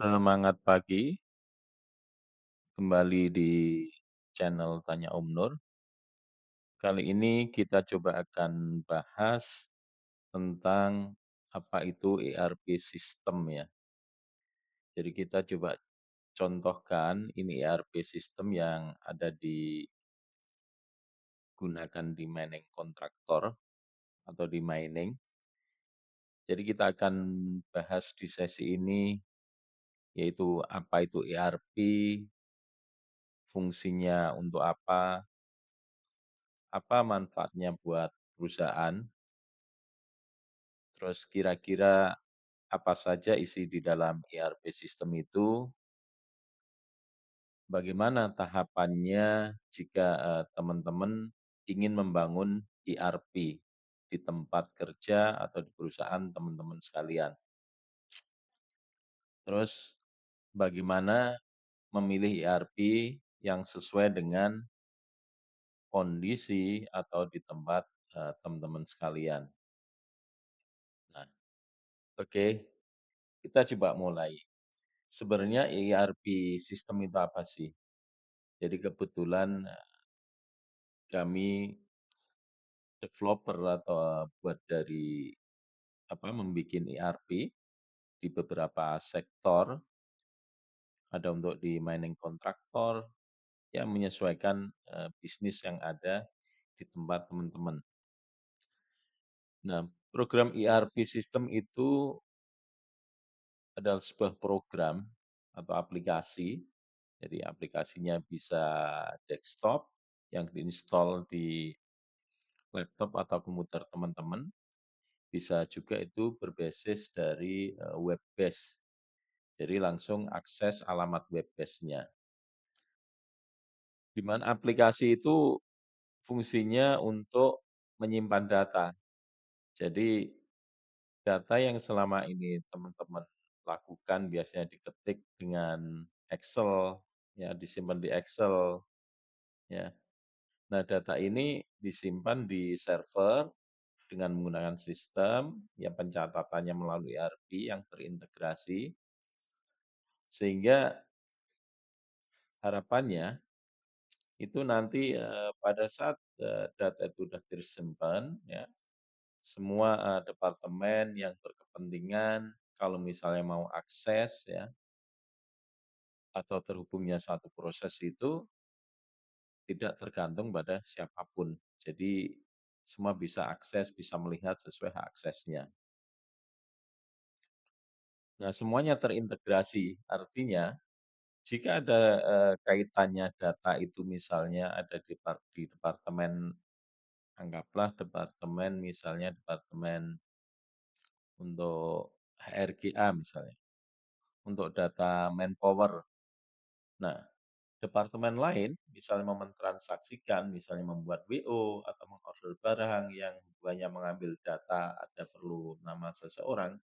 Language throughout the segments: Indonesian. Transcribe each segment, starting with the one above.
Semangat pagi, kembali di channel Tanya Om Nur. Kali ini kita coba akan bahas tentang apa itu ERP system ya. Jadi kita coba contohkan ini ERP system yang ada digunakan di mining kontraktor atau di mining. Jadi kita akan bahas di sesi ini yaitu apa itu ERP, fungsinya untuk apa manfaatnya buat perusahaan, terus kira-kira apa saja isi di dalam ERP sistem itu, bagaimana tahapannya jika teman-teman ingin membangun ERP di tempat kerja atau di perusahaan teman-teman sekalian. Terus bagaimana memilih ERP yang sesuai dengan kondisi atau di tempat teman-teman sekalian. Nah, oke, kita coba mulai. Sebenarnya ERP sistem itu apa sih? Jadi kebetulan kami developer atau buat dari membuat ERP di beberapa sektor, ada untuk di mining kontraktor, yang menyesuaikan bisnis yang ada di tempat teman-teman. Nah, program ERP sistem itu adalah sebuah program atau aplikasi. Jadi aplikasinya bisa desktop yang diinstal di laptop atau komputer teman-teman. Bisa juga itu berbasis dari web base. Jadi langsung akses alamat web base-nya. Di mana aplikasi itu fungsinya untuk menyimpan data. Jadi data yang selama ini teman-teman lakukan biasanya diketik dengan Excel, ya disimpan di Excel, ya. Nah, data ini disimpan di server dengan menggunakan sistem yang pencatatannya melalui ERP yang terintegrasi, sehingga harapannya itu nanti pada saat data itu sudah tersimpan, ya, semua departemen yang berkepentingan kalau misalnya mau akses ya atau terhubungnya suatu proses itu tidak tergantung pada siapapun. Jadi semua bisa akses, bisa melihat sesuai hak aksesnya. Nah, semuanya terintegrasi, artinya jika ada kaitannya data itu misalnya ada di departemen, anggaplah departemen misalnya departemen untuk HRGA misalnya, untuk data manpower. Nah, departemen lain misalnya mau mentransaksikan, misalnya membuat WO atau mengorder barang yang hanya mengambil data ada perlu nama seseorang,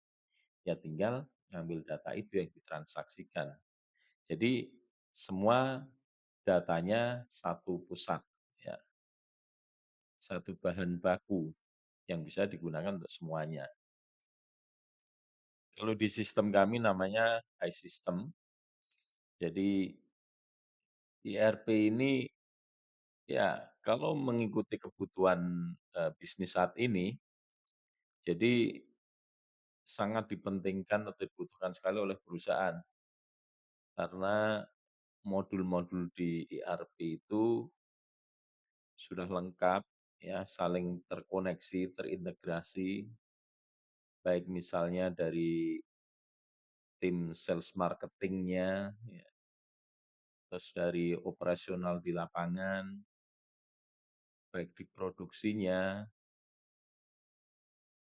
ya tinggal ngambil data itu yang ditransaksikan. Jadi semua datanya satu pusat, ya, satu bahan baku yang bisa digunakan untuk semuanya. Kalau di sistem kami namanya iSystem. Jadi ERP ini ya kalau mengikuti kebutuhan bisnis saat ini, jadi sangat dipentingkan atau dibutuhkan sekali oleh perusahaan karena modul-modul di ERP itu sudah lengkap, ya, saling terkoneksi, terintegrasi, baik misalnya dari tim sales marketingnya, ya, terus dari operasional di lapangan, baik di produksinya,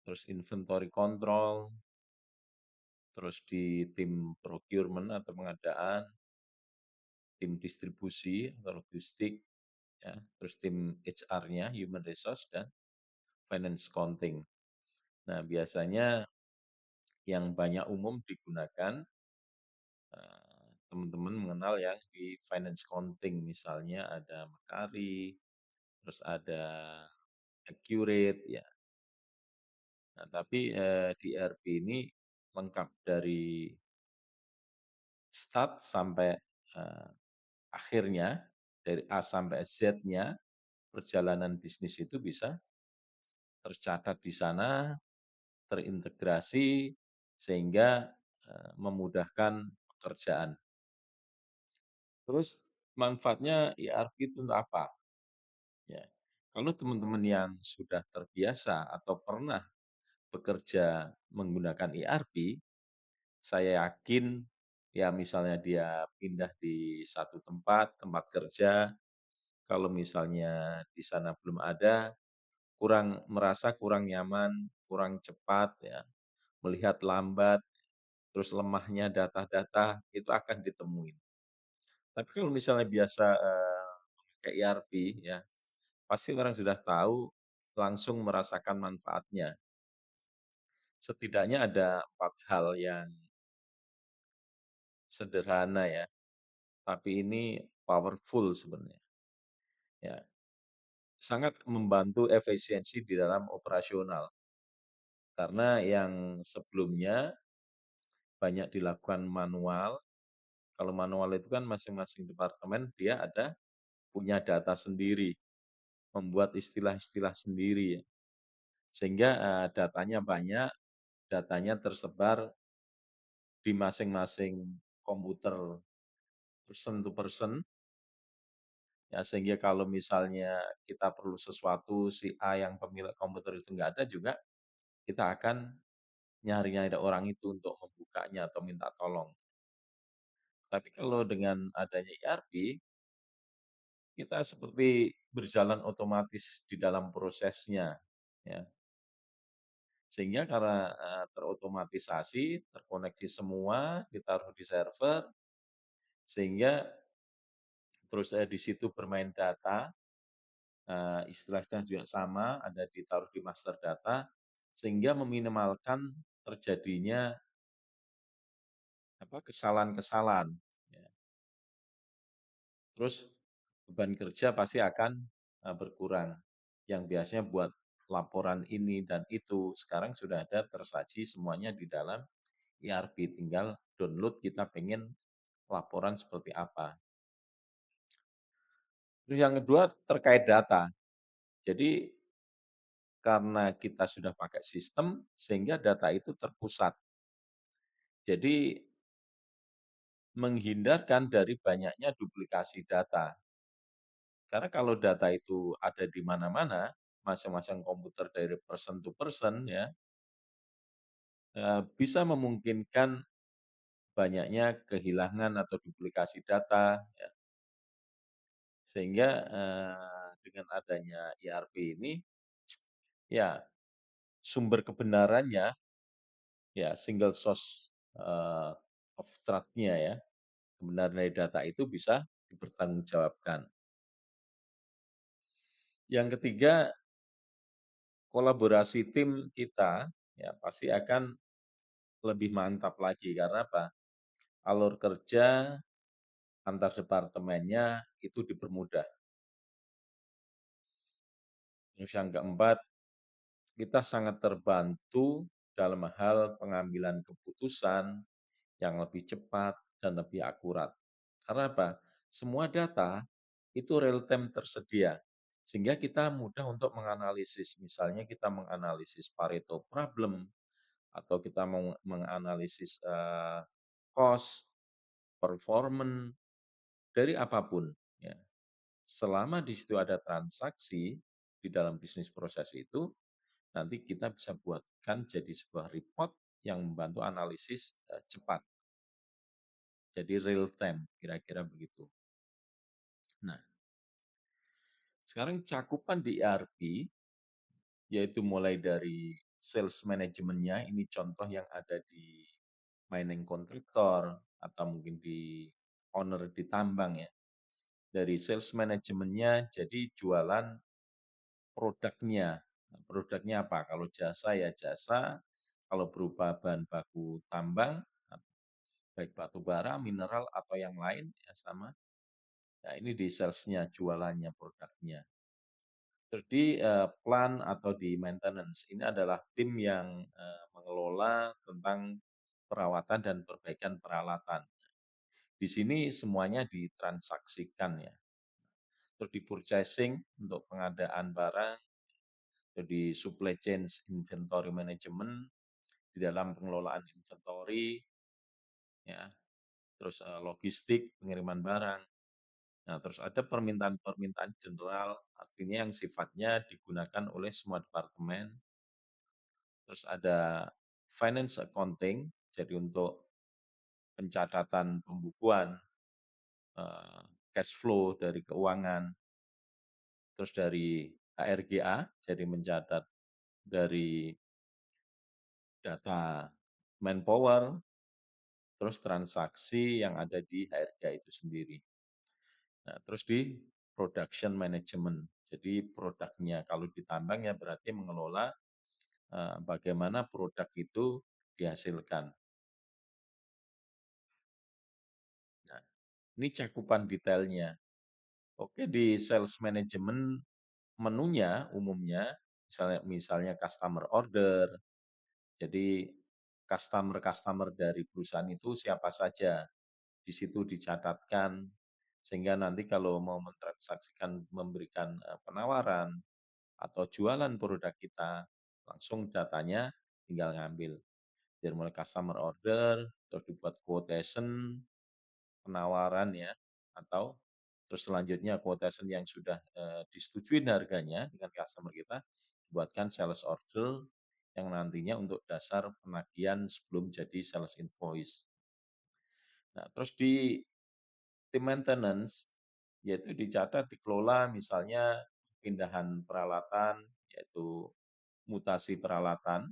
terus inventory control, terus di tim procurement atau pengadaan, tim distribusi atau logistik, ya, terus tim HR-nya, human resource, dan finance accounting. Nah, biasanya yang banyak umum digunakan, teman-teman mengenal yang di finance accounting, misalnya ada Makari, terus ada Accurate, ya. Nah, tapi di ERP ini lengkap dari start sampai, eee, akhirnya, dari A sampai Z-nya, perjalanan bisnis itu bisa tercatat di sana, terintegrasi, sehingga, memudahkan pekerjaan. Terus manfaatnya ERP itu untuk apa? Ya, kalau teman-teman yang sudah terbiasa atau pernah bekerja menggunakan ERP, saya yakin ya misalnya dia pindah di satu tempat, tempat kerja, kalau misalnya di sana belum ada, merasa kurang nyaman, kurang cepat ya, melihat lambat, terus lemahnya data-data itu akan ditemuin. Tapi kalau misalnya biasa, pakai ERP ya, pasti orang sudah tahu, langsung merasakan manfaatnya. Setidaknya ada 4 hal yang sederhana ya, tapi ini powerful sebenarnya, ya. Sangat membantu efisiensi di dalam operasional, karena yang sebelumnya banyak dilakukan manual. Kalau manual itu kan masing-masing departemen dia ada punya data sendiri, membuat istilah-istilah sendiri ya. Sehingga, datanya banyak, datanya tersebar di masing-masing komputer person to person, ya sehingga kalau misalnya kita perlu sesuatu, si A yang pemilik komputer itu nggak ada juga, kita akan nyari-nyari orang itu untuk membukanya atau minta tolong. Tapi kalau dengan adanya ERP, kita seperti berjalan otomatis di dalam prosesnya, ya. Sehingga karena, terotomatisasi, terkoneksi semua, ditaruh di server, sehingga terus, di situ bermain data, istilah-istilah juga sama, ada ditaruh di master data, sehingga meminimalkan terjadinya apa, kesalahan-kesalahan, ya. Terus beban kerja pasti akan, berkurang. Yang biasanya buat laporan ini dan itu, sekarang sudah ada tersaji semuanya di dalam ERP, tinggal download kita pengen laporan seperti apa. Terus yang kedua terkait data. Jadi karena kita sudah pakai sistem, sehingga data itu terpusat. Jadi menghindarkan dari banyaknya duplikasi data. Karena kalau data itu ada di mana-mana, masing-masing komputer dari person to person ya, bisa memungkinkan banyaknya kehilangan atau duplikasi data ya. Sehingga, dengan adanya ERP ini, ya sumber kebenarannya, ya single source, of truth-nya ya, kebenaran dari data itu bisa dipertanggungjawabkan. Yang ketiga, kolaborasi tim kita ya pasti akan lebih mantap lagi karena apa? Alur kerja antar departemennya itu dipermudah. Terus yang keempat, kita sangat terbantu dalam hal pengambilan keputusan yang lebih cepat dan lebih akurat. Karena apa? Semua data itu real time tersedia. Sehingga kita mudah untuk menganalisis. Misalnya kita menganalisis Pareto problem, atau kita mau menganalisis cost, performance, dari apapun. Ya. Selama di situ ada transaksi di dalam bisnis proses itu, nanti kita bisa buatkan jadi sebuah report yang membantu analisis cepat. Jadi real time, kira-kira begitu. Nah, sekarang cakupan di ERP, yaitu mulai dari sales manajemennya, ini contoh yang ada di mining contractor, atau mungkin di owner di tambang ya. Dari sales manajemennya, jadi jualan produknya. Nah, produknya apa? Kalau jasa ya jasa, kalau berupa bahan baku tambang, baik batu bara, mineral, atau yang lain, ya sama. Nah, ini di salesnya, jualannya, produknya. Terus di plan atau di maintenance, ini adalah tim yang mengelola tentang perawatan dan perbaikan peralatan. Di sini semuanya ditransaksikan ya. Terus di purchasing untuk pengadaan barang, terus di supply chain inventory management, di dalam pengelolaan inventory, ya, terus logistik, pengiriman barang. Nah, terus ada permintaan-permintaan general, artinya yang sifatnya digunakan oleh semua departemen. Terus ada finance accounting, jadi untuk pencatatan pembukuan, eh, cash flow dari keuangan, terus dari HRGA, jadi mencatat dari data manpower, terus transaksi yang ada di HRGA itu sendiri. Nah, terus di production management, jadi produknya kalau di tambang ya berarti mengelola bagaimana produk itu dihasilkan. Nah, ini cakupan detailnya. Oke, di sales management menunya umumnya misalnya customer order. Jadi customer-customer dari perusahaan itu siapa saja. Di situ dicatatkan sehingga nanti kalau mau mentransaksikan memberikan penawaran atau jualan produk kita, langsung datanya tinggal ngambil. Dari mulai customer order, terus dibuat quotation, penawaran ya, atau terus selanjutnya quotation yang sudah disetujui harganya dengan customer kita, buatkan sales order yang nantinya untuk dasar penagihan sebelum jadi sales invoice. Nah, terus di tim maintenance, yaitu dicatat, dikelola misalnya pindahan peralatan, yaitu mutasi peralatan,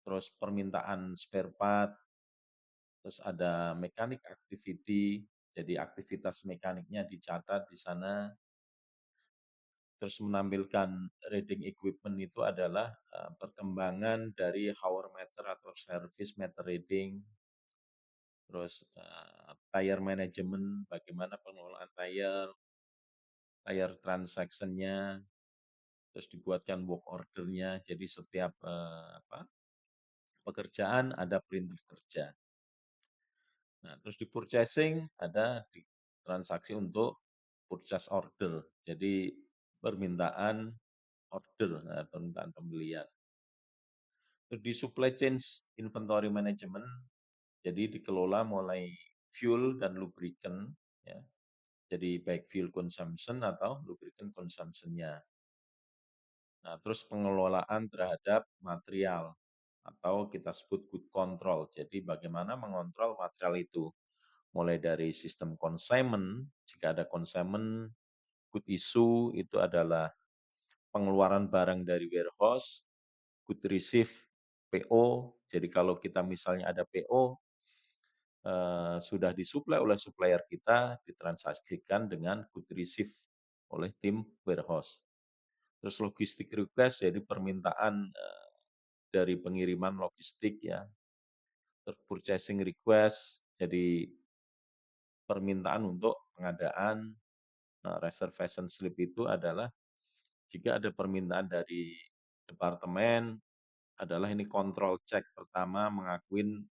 terus permintaan spare part, terus ada mekanik activity, jadi aktivitas mekaniknya dicatat di sana, terus menampilkan reading equipment itu adalah perkembangan dari hour meter atau service meter reading, terus tire management, bagaimana pengelolaan tire transaction-nya, terus dibuatkan work order-nya, jadi setiap pekerjaan ada perintah kerja. Nah, terus di purchasing ada di transaksi untuk purchase order, jadi permintaan order, permintaan pembelian. Terus di supply chain inventory management, jadi dikelola mulai fuel dan lubricant, ya. Jadi baik fuel consumption atau lubricant consumption-nya. Nah, terus pengelolaan terhadap material atau kita sebut good control. Jadi bagaimana mengontrol material itu, mulai dari sistem consignment, jika ada consignment, good issue itu adalah pengeluaran barang dari warehouse, good receive, PO. Jadi kalau kita misalnya ada PO, sudah disuplai oleh supplier kita, ditransaksikan dengan good receive oleh tim warehouse. Terus logistik request, jadi permintaan dari pengiriman logistik ya. Terus purchasing request, jadi permintaan untuk pengadaan reservation slip itu adalah jika ada permintaan dari departemen, adalah ini kontrol cek pertama mengakuin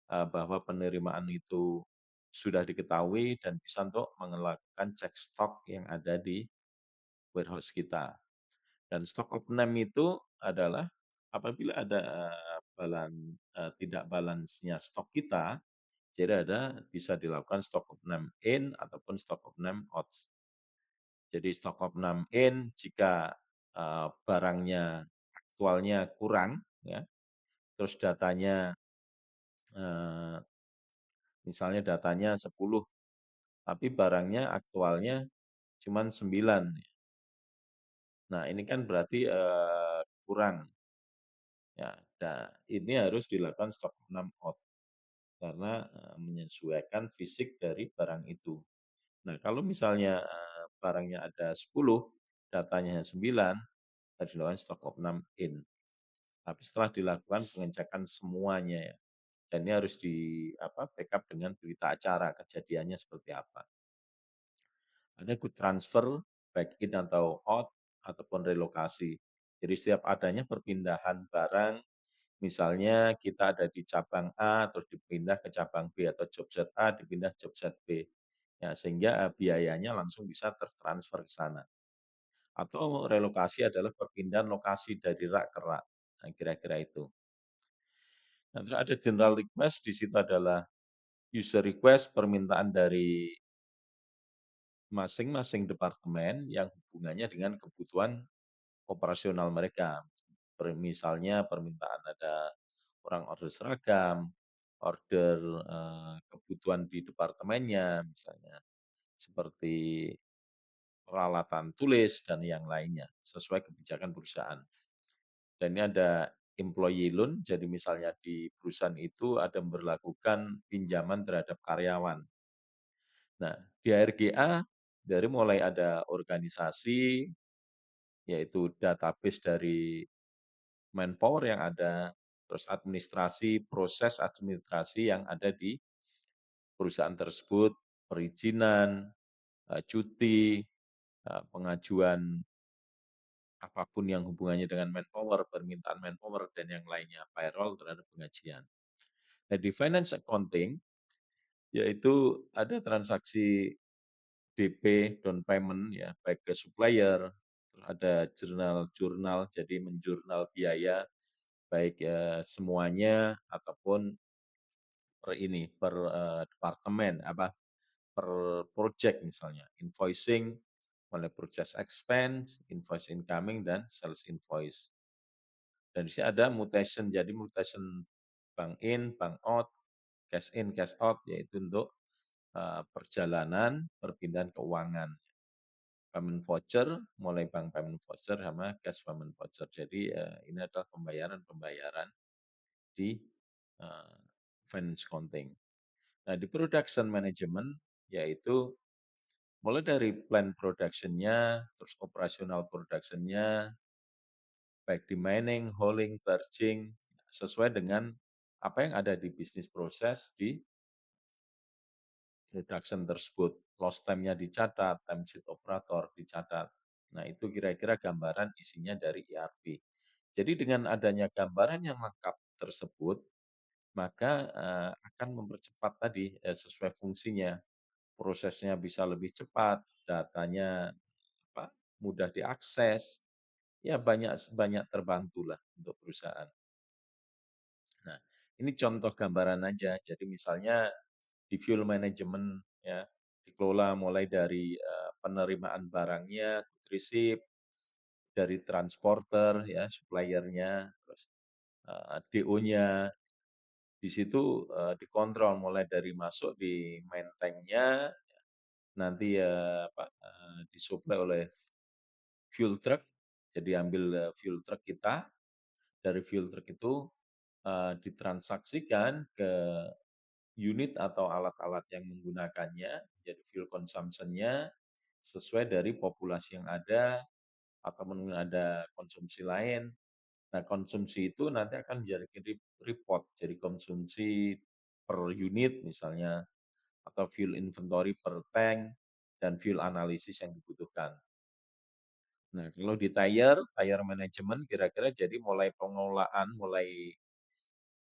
bahwa penerimaan itu sudah diketahui dan bisa untuk melakukan cek stok yang ada di warehouse kita. Dan stock of name itu adalah apabila ada tidak balance-nya stok kita, jadi bisa dilakukan stock of name in ataupun stock of name out. Jadi stock of name in jika barangnya aktualnya kurang, ya, terus datanya misalnya datanya 10, tapi barangnya aktualnya cuma 9. Nah, ini kan berarti kurang. Ya, nah, ini harus dilakukan stock of name out karena menyesuaikan fisik dari barang itu. Nah, kalau misalnya barangnya ada 10, datanya 9, harus dilakukan stock of name in. Tapi setelah dilakukan pengecekan semuanya ya, dan ini harus di backup dengan berita acara kejadiannya seperti apa. Ada good transfer, baik in atau out, ataupun relokasi. Jadi setiap adanya perpindahan barang Misalnya kita ada di cabang A, terus dipindah ke cabang B, atau job set A dipindah job set B. Ya, sehingga biayanya langsung bisa tertransfer ke sana. Atau relokasi adalah perpindahan lokasi dari rak ke rak. Nah, kira-kira itu. Nah, terus ada general request, di situ adalah user request, permintaan dari masing-masing departemen yang hubungannya dengan kebutuhan operasional mereka. Misalnya permintaan ada orang order seragam, order kebutuhan di departemennya misalnya, seperti peralatan tulis dan yang lainnya, sesuai kebijakan perusahaan. Dan ini ada employee loan, jadi misalnya di perusahaan itu ada memperlakukan pinjaman terhadap karyawan. Nah, di ARGA dari mulai ada organisasi, yaitu database dari manpower yang ada, terus administrasi, proses administrasi yang ada di perusahaan tersebut, perizinan, cuti, pengajuan apapun yang hubungannya dengan manpower, permintaan manpower, dan yang lainnya, payroll terhadap pengajian. Nah, di finance accounting, yaitu ada transaksi DP, down payment, ya, baik ke supplier, ada jurnal-jurnal, jadi menjurnal biaya, baik semuanya ataupun per departemen, per project misalnya, invoicing, mulai purchase expense, invoice incoming, dan sales invoice. Dan di sini ada mutation, jadi mutation bank in, bank out, cash in, cash out, yaitu untuk perjalanan, perpindahan keuangan. Payment voucher, mulai bank payment voucher sama cash payment voucher. Jadi ini adalah pembayaran-pembayaran di finance accounting. Nah, di production management, yaitu mulai dari plan production-nya, terus operasional production-nya, baik di mining, hauling, barging, sesuai dengan apa yang ada di bisnis proses di production tersebut. Lost time-nya dicatat, time sheet operator dicatat. Nah, itu kira-kira gambaran isinya dari ERP. Jadi dengan adanya gambaran yang lengkap tersebut, maka akan mempercepat tadi sesuai fungsinya. Prosesnya bisa lebih cepat, datanya mudah diakses, ya banyak banyak terbantulah untuk perusahaan. Nah, ini contoh gambaran aja. Jadi misalnya di fuel management, ya, dikelola mulai dari penerimaan barangnya, receipt, dari transporter, ya, suppliernya, terus DO-nya, di situ dikontrol mulai dari masuk di main tank-nya, nanti disuplai oleh fuel truck, jadi ambil fuel truck kita, dari fuel truck itu ditransaksikan ke unit atau alat-alat yang menggunakannya, jadi fuel consumption-nya sesuai dari populasi yang ada, atau mungkin ada konsumsi lain. Nah, konsumsi itu nanti akan menjadi report, jadi konsumsi per unit misalnya, atau fuel inventory per tank, dan fuel analisis yang dibutuhkan. Nah, kalau di tire management kira-kira jadi mulai pengelolaan, mulai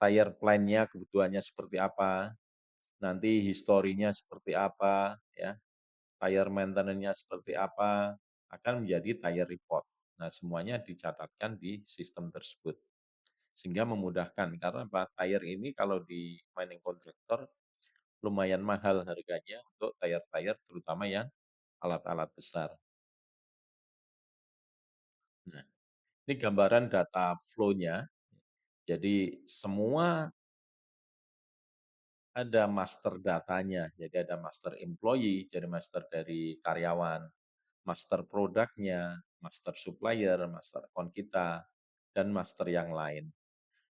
tire plan-nya kebutuhannya seperti apa, nanti historinya seperti apa, ya, tire maintenance-nya seperti apa, akan menjadi tire report. Nah, semuanya dicatatkan di sistem tersebut. Sehingga memudahkan, karena tire ini kalau di mining contractor lumayan mahal harganya untuk tire-tire terutama yang alat-alat besar. Nah, ini gambaran data flow-nya. Jadi semua ada master datanya. Jadi ada master employee, jadi master dari karyawan, master produknya, master supplier, master account kita, dan master yang lain.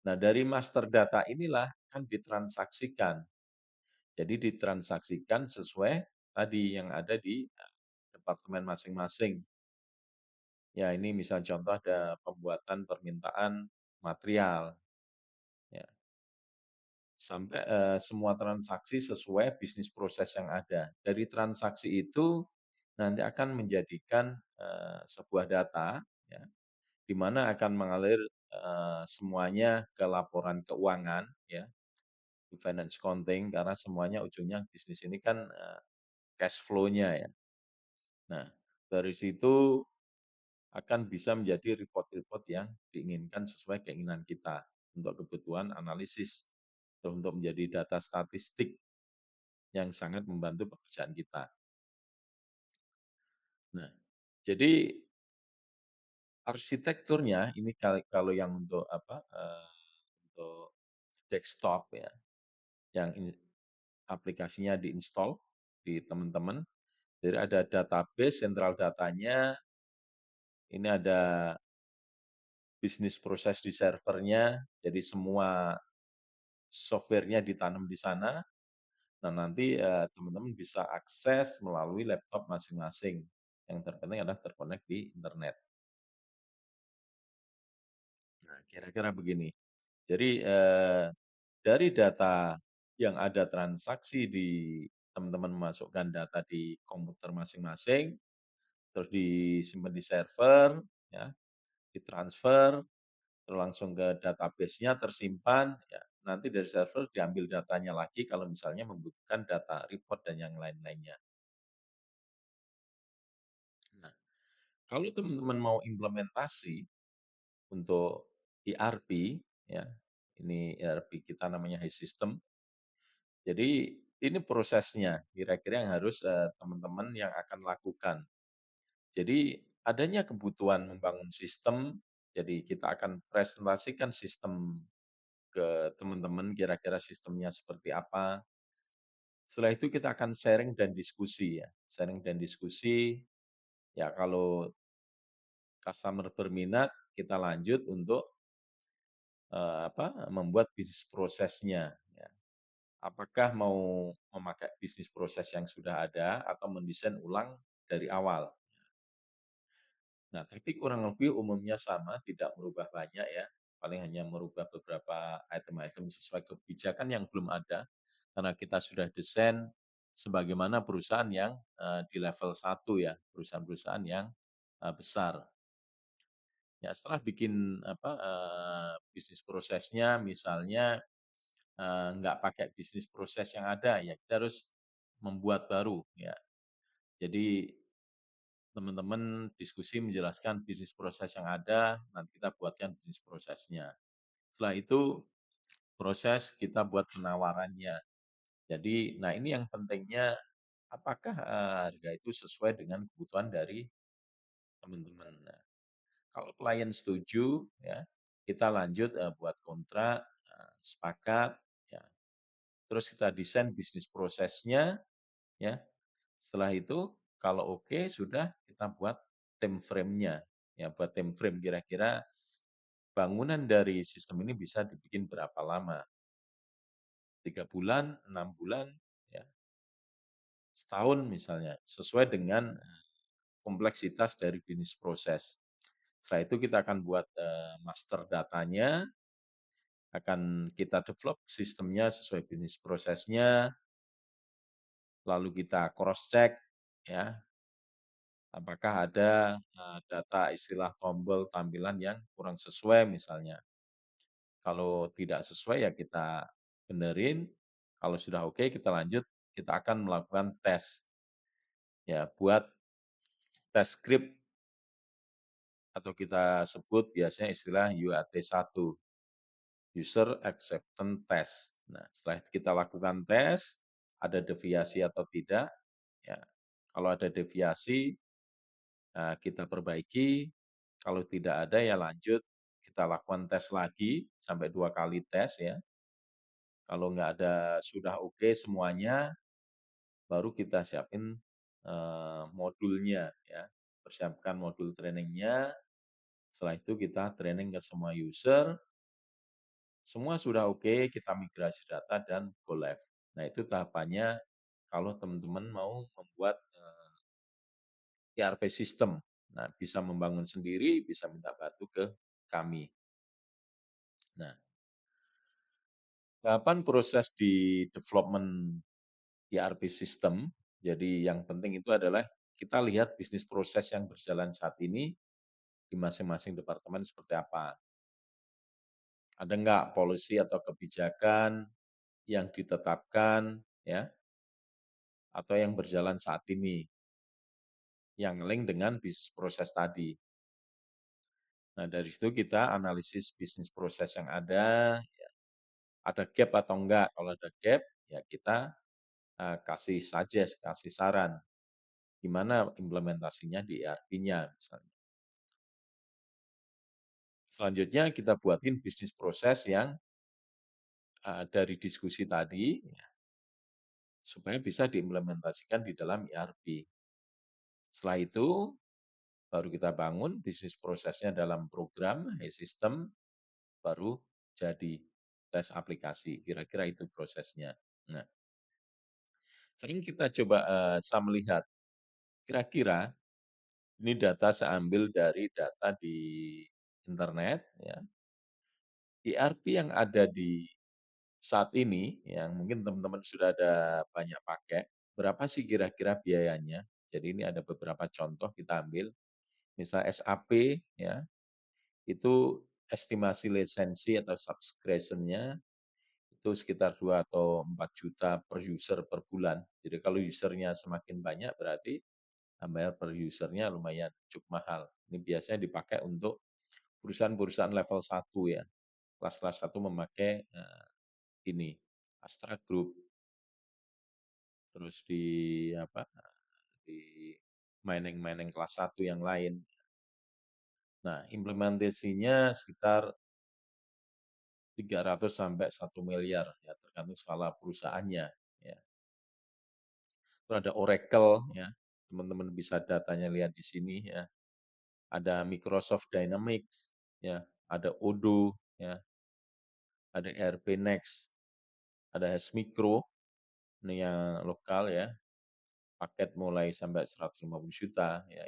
Nah, dari master data inilah kan ditransaksikan. Jadi ditransaksikan sesuai tadi yang ada di departemen masing-masing. Ya, ini misal contoh ada pembuatan permintaan material. Ya, sampai semua transaksi sesuai bisnis proses yang ada. Dari transaksi itu nanti akan menjadikan sebuah data, ya, di mana akan mengalir semuanya ke laporan keuangan ya, di finance accounting karena semuanya ujungnya bisnis ini kan, cash flow-nya ya. Nah, dari situ akan bisa menjadi report-report yang diinginkan sesuai keinginan kita untuk kebutuhan analisis, atau untuk menjadi data statistik yang sangat membantu pekerjaan kita. Nah, jadi arsitekturnya ini kalau yang untuk apa, untuk desktop ya, yang aplikasinya di-install di teman-teman. Jadi ada database, sentral datanya, ini ada bisnis proses di servernya, jadi semua software-nya ditanam di sana. Nah, nanti teman-teman bisa akses melalui laptop masing-masing. Yang terpenting adalah terkonek di internet. Nah, kira-kira begini. Jadi dari data yang ada transaksi di teman-teman memasukkan data di komputer masing-masing, terus disimpan di server, ya, ditransfer, terus langsung ke database-nya tersimpan, ya, nanti dari server diambil datanya lagi kalau misalnya membutuhkan data report dan yang lain-lainnya. Nah, kalau teman-teman mau implementasi untuk ERP, ya, ini ERP kita namanya High System. Jadi ini prosesnya kira-kira yang harus teman-teman yang akan lakukan. Jadi adanya kebutuhan membangun sistem, jadi kita akan presentasikan sistem ke teman-teman kira-kira sistemnya seperti apa. Setelah itu kita akan sharing dan diskusi ya. Sharing dan diskusi, ya kalau customer berminat kita lanjut untuk membuat bisnis prosesnya ya. Apakah mau memakai bisnis proses yang sudah ada atau mendesain ulang dari awal. Nah, tapi kurang lebih umumnya sama, tidak merubah banyak ya. Paling hanya merubah beberapa item-item sesuai kebijakan yang belum ada. Karena kita sudah desain sebagaimana perusahaan yang di level 1 ya, perusahaan-perusahaan yang besar. Ya, setelah bikin bisnis prosesnya misalnya nggak pakai bisnis proses yang ada, ya kita harus membuat baru ya. Jadi teman-teman diskusi menjelaskan bisnis proses yang ada, nanti kita buatkan bisnis prosesnya. Setelah itu proses kita buat penawarannya. Jadi, nah ini yang pentingnya apakah harga itu sesuai dengan kebutuhan dari teman-teman. Nah, kalau klien setuju, ya kita lanjut buat kontrak, sepakat, ya. Terus kita desain bisnis prosesnya, ya. Setelah itu kalau oke sudah kita buat time frame-nya. Ya, buat time frame kira-kira bangunan dari sistem ini bisa dibikin berapa lama? 3 bulan, 6 bulan, ya, setahun misalnya, sesuai dengan kompleksitas dari bisnis proses. Setelah itu kita akan buat master datanya, akan kita develop sistemnya sesuai bisnis prosesnya, lalu kita cross check ya, apakah ada data istilah tombol tampilan yang kurang sesuai misalnya. Kalau tidak sesuai ya kita benerin, kalau sudah oke kita lanjut, kita akan melakukan tes. Ya, buat tes script atau kita sebut biasanya istilah UAT1, User Acceptance Test. Nah, setelah kita lakukan tes, ada deviasi atau tidak, ya. Kalau ada deviasi, kita perbaiki, kalau tidak ada ya lanjut, kita lakukan tes lagi, sampai 2 kali tes ya. Kalau nggak ada sudah oke semuanya, baru kita siapin modulnya ya, persiapkan modul trainingnya. Setelah itu kita training ke semua user, semua sudah oke, kita migrasi data dan go live. Nah itu tahapannya kalau teman-teman mau membuat ERP system. Nah bisa membangun sendiri, bisa minta bantu ke kami. Nah, kapan proses di development ERP system? Jadi yang penting itu adalah kita lihat bisnis proses yang berjalan saat ini di masing-masing departemen seperti apa. Ada nggak policy atau kebijakan yang ditetapkan ya atau yang berjalan saat ini yang link dengan bisnis proses tadi. Nah, dari situ kita analisis bisnis proses yang ada gap atau enggak. Kalau ada gap, ya kita kasih suggest, kasih saran gimana implementasinya di ERP-nya misalnya. Selanjutnya kita buatin bisnis proses yang dari diskusi tadi ya, supaya bisa diimplementasikan di dalam ERP. Setelah itu baru kita bangun bisnis prosesnya dalam program, sistem, baru jadi tes aplikasi. Kira-kira itu prosesnya. Nah, sering kita coba saya melihat, kira-kira ini data saya ambil dari data di internet, ya. ERP yang ada di saat ini, yang mungkin teman-teman sudah ada banyak pakai, berapa sih kira-kira biayanya? Jadi ini ada beberapa contoh kita ambil. Misal SAP, ya, itu estimasi lisensi atau subscription-nya itu sekitar 2 atau 4 juta per user per bulan. Jadi kalau usernya semakin banyak berarti bayar per usernya lumayan cukup mahal. Ini biasanya dipakai untuk perusahaan-perusahaan level 1 ya. Kelas-kelas 1 memakai ini Astra Group, terus di apa di mining-mining kelas 1 yang lain. Nah, implementasinya sekitar 300 sampai 1 miliar ya tergantung skala perusahaannya ya. Terus ada Oracle ya. Teman-teman bisa datanya lihat di sini ya. Ada Microsoft Dynamics ya, ada Odoo ya, ada ERP Next, ada S-Micro ini yang lokal ya. Paket mulai sampai 150 juta ya,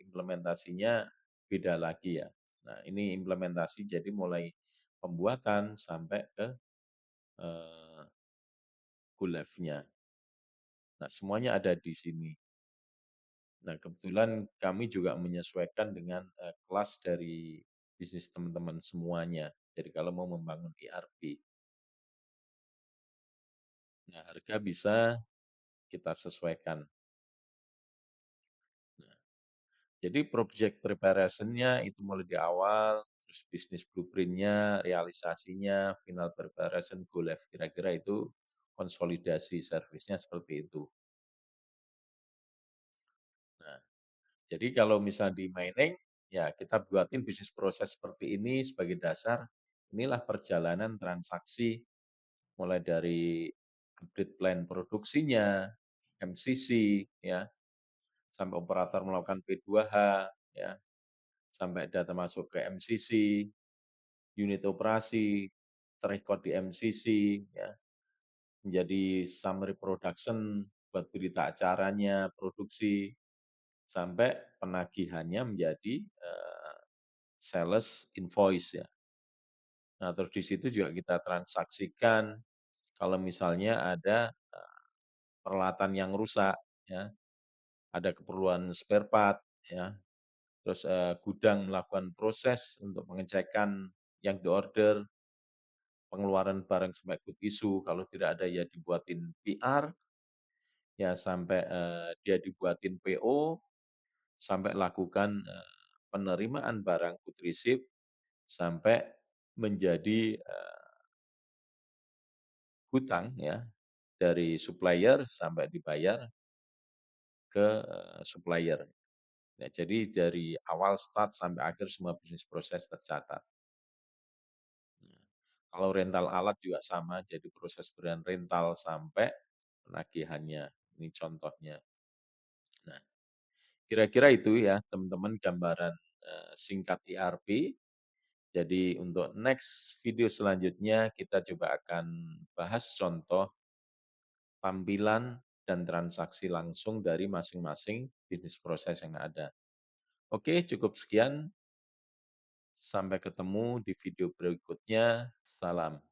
implementasinya beda lagi ya. Nah, ini implementasi jadi mulai pembuatan sampai ke go live-nya. Nah, semuanya ada di sini. Nah, kebetulan kami juga menyesuaikan dengan kelas dari bisnis teman-teman semuanya. Jadi kalau mau membangun ERP, nah harga bisa kita sesuaikan. Nah, jadi project preparation-nya itu mulai di awal, terus bisnis blueprint-nya, realisasinya, final preparation, go live. Kira-kira itu konsolidasi servisnya seperti itu. Nah, jadi kalau misal di mining, ya kita buatin bisnis proses seperti ini sebagai dasar. Inilah perjalanan transaksi mulai dari update plan produksinya, MCC, ya, sampai operator melakukan P2H, ya, sampai data masuk ke MCC, unit operasi, terrecord di MCC, ya, menjadi summary production buat berita acaranya, produksi, sampai penagihannya menjadi sales invoice ya. Nah, terus di situ juga kita transaksikan kalau misalnya ada peralatan yang rusak ya, ada keperluan spare part ya. Terus gudang melakukan proses untuk pengecekan yang diorder, pengeluaran barang sampai good issue, kalau tidak ada ya dibuatin PR, ya sampai dia dibuatin PO, sampai lakukan penerimaan barang good receipt, sampai menjadi hutang ya dari supplier sampai dibayar ke supplier. Ya, jadi dari awal start sampai akhir semua bisnis proses tercatat. Nah, kalau rental alat juga sama, jadi proses berian rental sampai penagihannya. Ini contohnya. Nah, kira-kira itu ya teman-teman gambaran singkat ERP. Jadi untuk next video selanjutnya kita coba akan bahas contoh tampilan dan transaksi langsung dari masing-masing bisnis proses yang ada. Oke, cukup sekian. Sampai ketemu di video berikutnya. Salam.